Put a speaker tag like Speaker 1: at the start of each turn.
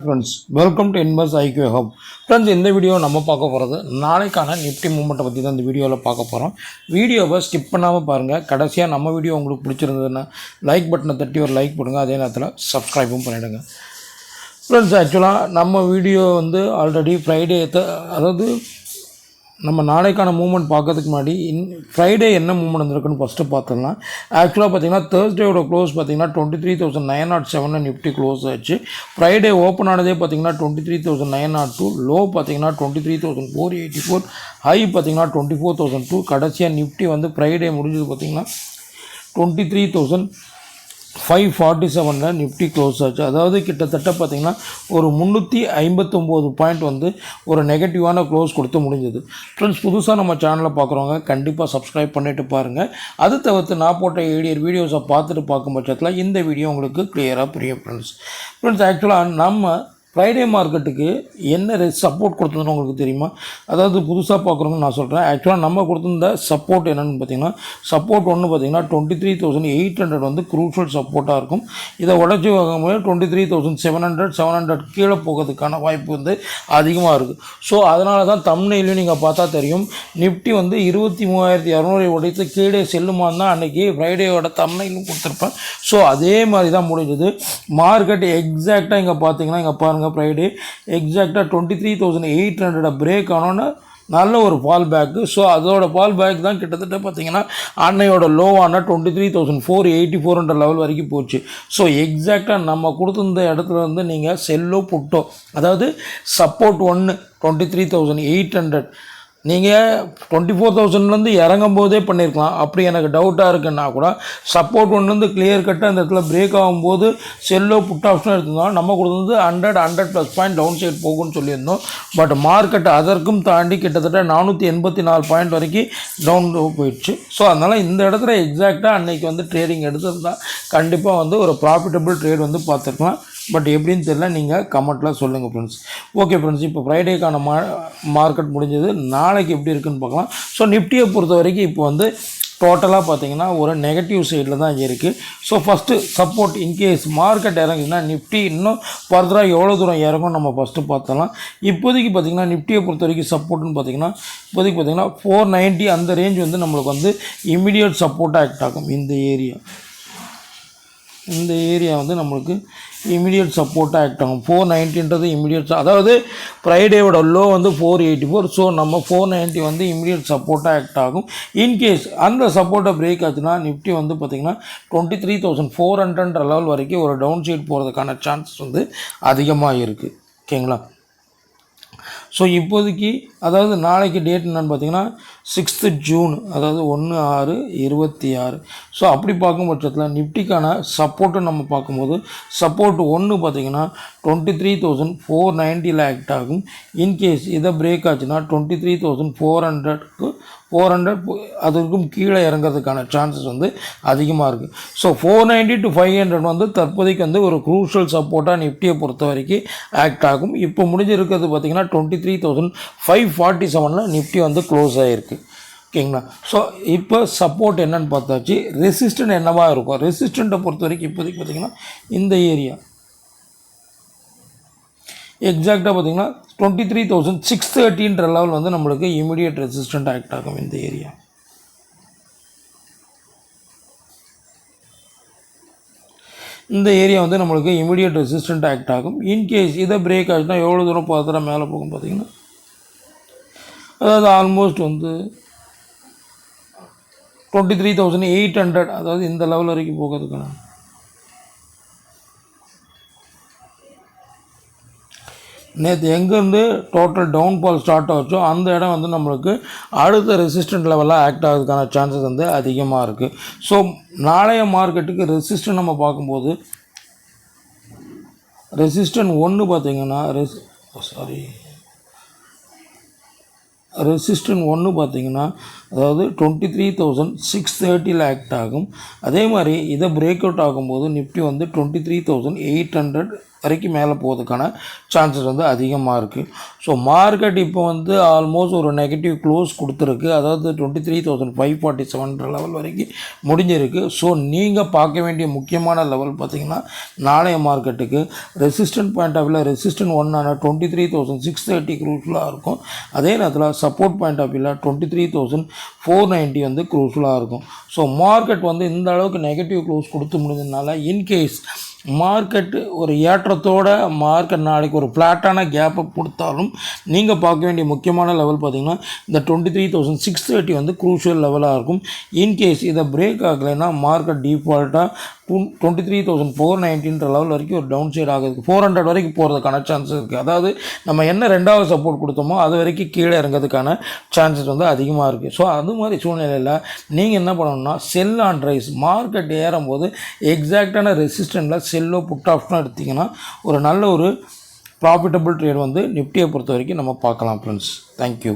Speaker 1: Friends welcome to invest IQ hub. Friends இந்த video நம்ம பார்க்க போகிறது நாளைக்கான நிஃப்டி மூமெண்ட்டை பற்றி தான் இந்த வீடியோவில் பார்க்க போகிறோம். வீடியோவை ஸ்கிப் பண்ணாமல் பாருங்கள். கடைசியாக நம்ம வீடியோ உங்களுக்கு பிடிச்சிருந்ததுன்னா லைக் பட்டனை தட்டி ஒரு லைக் பண்ணுங்கள். அதே நேரத்தில் சப்ஸ்கிரைபும் பண்ணிவிடுங்க. ஃப்ரெண்ட்ஸ் ஆக்சுவலாக நம்ம வீடியோ ஆல்ரெடி ஃப்ரைடே அதாவது நம்ம நாளைக்கான மூவ்மெண்ட் பார்க்கறதுக்கு முன்னாடி ஃப்ரைடே என்ன மூவ்மெண்ட் வந்திருக்குன்னு ஃபஸ்ட்டு பார்த்துடலாம். ஆக்சுவலாக பார்த்தீங்கன்னா தேர்ஸ்டேயோட க்ளோஸ் பார்த்தீங்கன்னா 23,907 நிஃப்டி க்ளோஸ் ஆச்சு. ஃப்ரைடே ஓப்பன் ஆனதே பார்த்தீங்கன்னா 23,902, லோ பார்த்தீங்கன்னா 23,484, ஹை பார்த்தீங்கன்னா 24,002. கடைசியாக நிஃப்டி ஃப்ரைடே முடிஞ்சது பார்த்தீங்கன்னா 23,547 நிஃப்டி க்ளோஸ் ஆச்சு. அதாவது கிட்டத்தட்ட பார்த்திங்கன்னா ஒரு 359 பாயிண்ட் ஒரு நெகட்டிவான க்ளோஸ் கொடுத்து முடிஞ்சது. ஃப்ரெண்ட்ஸ் புதுசாக நம்ம சேனலை பார்க்குறவங்க கண்டிப்பாக சப்ஸ்கிரைப் பண்ணிவிட்டு பாருங்கள். அது தவிர்த்து நான் போட்ட வீடியோஸை பார்த்துட்டு பார்க்கும் பட்சத்தில் இந்த வீடியோ உங்களுக்கு கிளியராக புரியும். ஃப்ரெண்ட்ஸ் ஆக்சுவலாக நம்ம ஃப்ரைடே மார்க்கெட்டுக்கு என்ன சப்போர்ட் கொடுத்ததுன்னு உங்களுக்கு தெரியுமா? அதாவது புதுசாக பார்க்குறவங்க நான் சொல்கிறேன். ஆக்சுவலாக நம்ம கொடுத்துருந்த சப்போர்ட் என்னென்னு பார்த்தீங்கன்னா, சப்போர்ட் ஒன்று பார்த்தீங்கன்னா 23,800 க்ரூஷியல் சப்போர்ட்டாக இருக்கும். இதை உடச்சி வாங்கும்போது 23,700 கீழே போகிறதுக்கான வாய்ப்பு அதிகமாக இருக்குது. ஸோ அதனால தான் தம்ப்நெயிலையும் நீங்கள் பார்த்தா தெரியும், நிஃப்டி 23,200 உடைத்து கீழே செல்லுமான்னு தான் அன்றைக்கி ஃப்ரைடேயோட தம்ப்நெயிலும் கொடுத்துருப்பேன். ஸோ அதே மாதிரி தான் முடிஞ்சது. மார்க்கெட் எக்ஸாக்டாக இங்கே பார்த்தீங்கன்னா இங்கே பாருங்கள், ஃப்ரைடே எக்ஸாக்டாக 23,800 பிரேக் ஆனோன்னு நல்ல ஒரு ஃபால் பேக்கு. ஸோ அதோட ஃபால் பேக் தான் கிட்டத்தட்ட பார்த்தீங்கன்னா அன்னையோட லோவான 23,484 லெவல் வரைக்கும் போச்சு. ஸோ எக்ஸாக்டாக நம்ம கொடுத்துருந்த இடத்துல நீங்கள் செல்லோ புட்டோ, அதாவது சப்போர்ட் 1 23,800 நீங்கள் 24,000 இறங்கும் போதே பண்ணியிருக்கலாம். அப்படி எனக்கு டவுட்டாக இருக்குன்னா கூட சப்போர்ட் கிளியர் கட்டாக அந்த இடத்துல பிரேக் ஆகும்போது செல்லோ புட் ஆப்ஷன் எடுத்திருந்தோம். நம்ம கொடுத்தது 100+ பாயிண்ட் டவுன் சைட் போகும்னு சொல்லியிருந்தோம். பட் மார்க்கெட் அதற்கும் தாண்டி கிட்டத்தட்ட 484 பாயிண்ட் வரைக்கும் டவுன் போயிடுச்சு. ஸோ அதனால் இந்த இடத்துல எக்ஸாக்டாக அன்றைக்கி ட்ரேடிங் எடுத்திருந்தால் கண்டிப்பாக ஒரு ப்ராஃபிட்டபிள் ட்ரேட் பார்த்துருக்கலாம். பட் எப்படின்னு தெரியல, நீங்கள் கமெண்ட்டில் சொல்லுங்கள் ஃப்ரெண்ட்ஸ். ஓகே ஃப்ரெண்ட்ஸ், இப்போ ஃப்ரைடேக்கான மார்க்கெட் முடிஞ்சது. நாளைக்கு எப்படி இருக்குன்னு பார்க்கலாம். ஸோ நிஃப்டியை பொறுத்த வரைக்கும் இப்போ டோட்டலாக பார்த்தீங்கன்னா ஒரு நெகட்டிவ் சைடில் தான் இருக்குது. So first support in case market இறங்குச்சுன்னா நிஃப்டி இன்னும் ஃபர்தராக எவ்வளோ தூரம் இறங்கும் நம்ம ஃபஸ்ட்டு பார்த்தலாம். இப்போதைக்கு பார்த்திங்கன்னா நிஃப்டியை பொறுத்த வரைக்கும் சப்போர்ட்டுன்னு பார்த்தீங்கன்னா இப்போதைக்கு பார்த்தீங்கன்னா 490 அந்த ரேஞ்ச் நம்மளுக்கு இமீடியட் சப்போர்ட்டாக ஆக்ட் ஆகும். இந்த ஏரியா நம்மளுக்கு இமீடியட் சப்போர்ட்டாக ஆக்ட் ஆகும். 490 இமீடியட், அதாவது ஃப்ரைடேவோட லோ 484. ஸோ நம்ம 490 இமீடியட் சப்போர்ட்டாக ஆக்ட் ஆகும். இன்கேஸ் அந்த சப்போர்ட்டை பிரேக் ஆச்சுன்னா நிஃப்டி பார்த்திங்கன்னா 23,400 லெவல் வரைக்கும் ஒரு டவுன் சைட் போகிறதுக்கான சான்சஸ் அதிகமாக இருக்குது. ஓகேங்களா? ஸோ இப்போதைக்கு அதாவது நாளைக்கு டேட் என்னென்னு பார்த்தீங்கன்னா 6th June, அதாவது 1/6/26. ஸோ அப்படி பார்க்கும் பட்சத்தில் நிஃப்டிக்கான சப்போர்ட்டு நம்ம பார்க்கும்போது சப்போர்ட் 1 பார்த்திங்கன்னா 23,490 ஆக்ட் ஆகும். இன்கேஸ் இதை பிரேக் ஆச்சுன்னா 23,400 அதற்கும் கீழே இறங்கிறதுக்கான சான்சஸ் அதிகமாக இருக்குது. ஸோ 490 to 500 தற்போதைக்கு ஒரு க்ரூஷியல் சப்போர்ட்டாக நிஃப்டியை பொறுத்த வரைக்கும் ஆக்ட் ஆகும். இப்போ முடிஞ்சிருக்கிறது பார்த்திங்கன்னா 23,547 நிஃப்டி க்ளோஸ் ஆகிருக்கு. ஓகேங்களா? ஸோ இப்போ சப்போர்ட் என்னன்னு பார்த்தாச்சு. ரெசிஸ்டன்ட் என்னவாக இருக்கும்? ரெசிஸ்டண்ட்டை பொறுத்த வரைக்கும் இப்போதைக்கு பார்த்திங்கன்னா இந்த ஏரியா எக்ஸாக்டாக பார்த்திங்கன்னா 23,630 லெவல் நம்மளுக்கு இமீடியட் ரெசிஸ்டன்ட் ஆக்ட் ஆகும். இந்த ஏரியா நம்மளுக்கு இமீடியட் ரெசிஸ்டன்ட் ஆக்ட் ஆகும். இன்கேஸ் இதை பிரேக் ஆச்சுன்னா எவ்வளோ தூரம் பார்த்தா மேலே போகும் பார்த்திங்கன்னா, அதாவது ஆல்மோஸ்ட் 23,800, அதாவது இந்த லெவல் வரைக்கும் போகிறதுக்கான நேற்று எங்கேருந்து டோட்டல் டவுன்ஃபால் ஸ்டார்ட் ஆச்சோ அந்த இடம் நம்மளுக்கு அடுத்த ரெசிஸ்டன்ட் லெவலில் ஆக்ட் ஆகிறதுக்கான சான்சஸ் அதிகமாக இருக்குது. ஸோ நாளைய மார்க்கெட்டுக்கு ரெசிஸ்டன்ட் நம்ம பார்க்கும்போது ரெசிஸ்டன்ட் 1 பார்த்திங்கன்னா ரெசிஸ்டன்ட் 1 பார்த்திங்கன்னா அதாவது 23,630 ஆக்ட் ஆகும். அதே மாதிரி இதை பிரேக் அவுட் ஆகும்போது நிஃப்டி வந்து 23,800 வரைக்கும் மேலே போகிறதுக்கான சான்சஸ் வந்து அதிகமாக இருக்குது. ஸோ மார்க்கெட் இப்போ வந்து ஆல்மோஸ்ட் ஒரு நெகட்டிவ் க்ளோஸ் கொடுத்துருக்கு. அதாவது 23,547 லெவல் வரைக்கும் முடிஞ்சிருக்கு. ஸோ நீங்கள் பார்க்க வேண்டிய முக்கியமான லெவல் பார்த்திங்கன்னா நாளைய மார்க்கெட்டுக்கு ரெசிஸ்டன்ட் பாயிண்ட் ஆஃப் வியூவில் ரெசிஸ்டன்ட் 1 23,630 க்ரூஷலாக இருக்கும். அதே நேரத்தில் சப்போர்ட் பாயிண்ட் ஆஃப் வியூவில் 23,490 வந்து க்ரூஷலாக இருக்கும். ஸோ மார்க்கெட் வந்து இந்த அளவுக்கு நெகட்டிவ் க்ளோஸ் கொடுத்து முடிஞ்சதுனால இன்கேஸ் மார்க்கெட்டு ஒரு ஏற்றத்தோட மார்க்கெட் நாளைக்கு ஒரு ஃப்ளாட்டான கேப்பை கொடுத்தாலும் நீங்கள் பார்க்க வேண்டிய முக்கியமான லெவல் பார்த்திங்கன்னா இந்த 23,630 வந்து க்ரூஷியல் லெவலாக இருக்கும். இன்கேஸ் இதை பிரேக் ஆகலைன்னா மார்க்கெட் டிஃபால்ட்டாக 23,490 லெவல் வரைக்கும் ஒரு டவுன் சைட் ஆகுது. 400 வரைக்கும் போகிறதுக்கான சான்சஸ் இருக்குது. அதாவது நம்ம என்ன ரெண்டாவது சப்போர்ட் கொடுத்தோமோ அது வரைக்கும் கீழே இறங்கிறதுக்கான சான்சஸ் வந்து அதிகமாக இருக்குது. ஸோ அது மாதிரி சூழ்நிலையில் நீங்கள் என்ன பண்ணணும்னா செல் ஆன் ரைஸ் மார்க்கெட் ஏறும்போது எக்ஸாக்டான ரெசிஸ்டண்ட்டில் செல்லோ புட் ஆப்ஷனோ எடுத்திங்கன்னா ஒரு நல்ல ஒரு ப்ராஃபிட்டபிள் ட்ரேட் வந்து நிஃப்டியை பொறுத்த வரைக்கும் நம்ம பார்க்கலாம் ஃப்ரெண்ட்ஸ். தேங்க்யூ.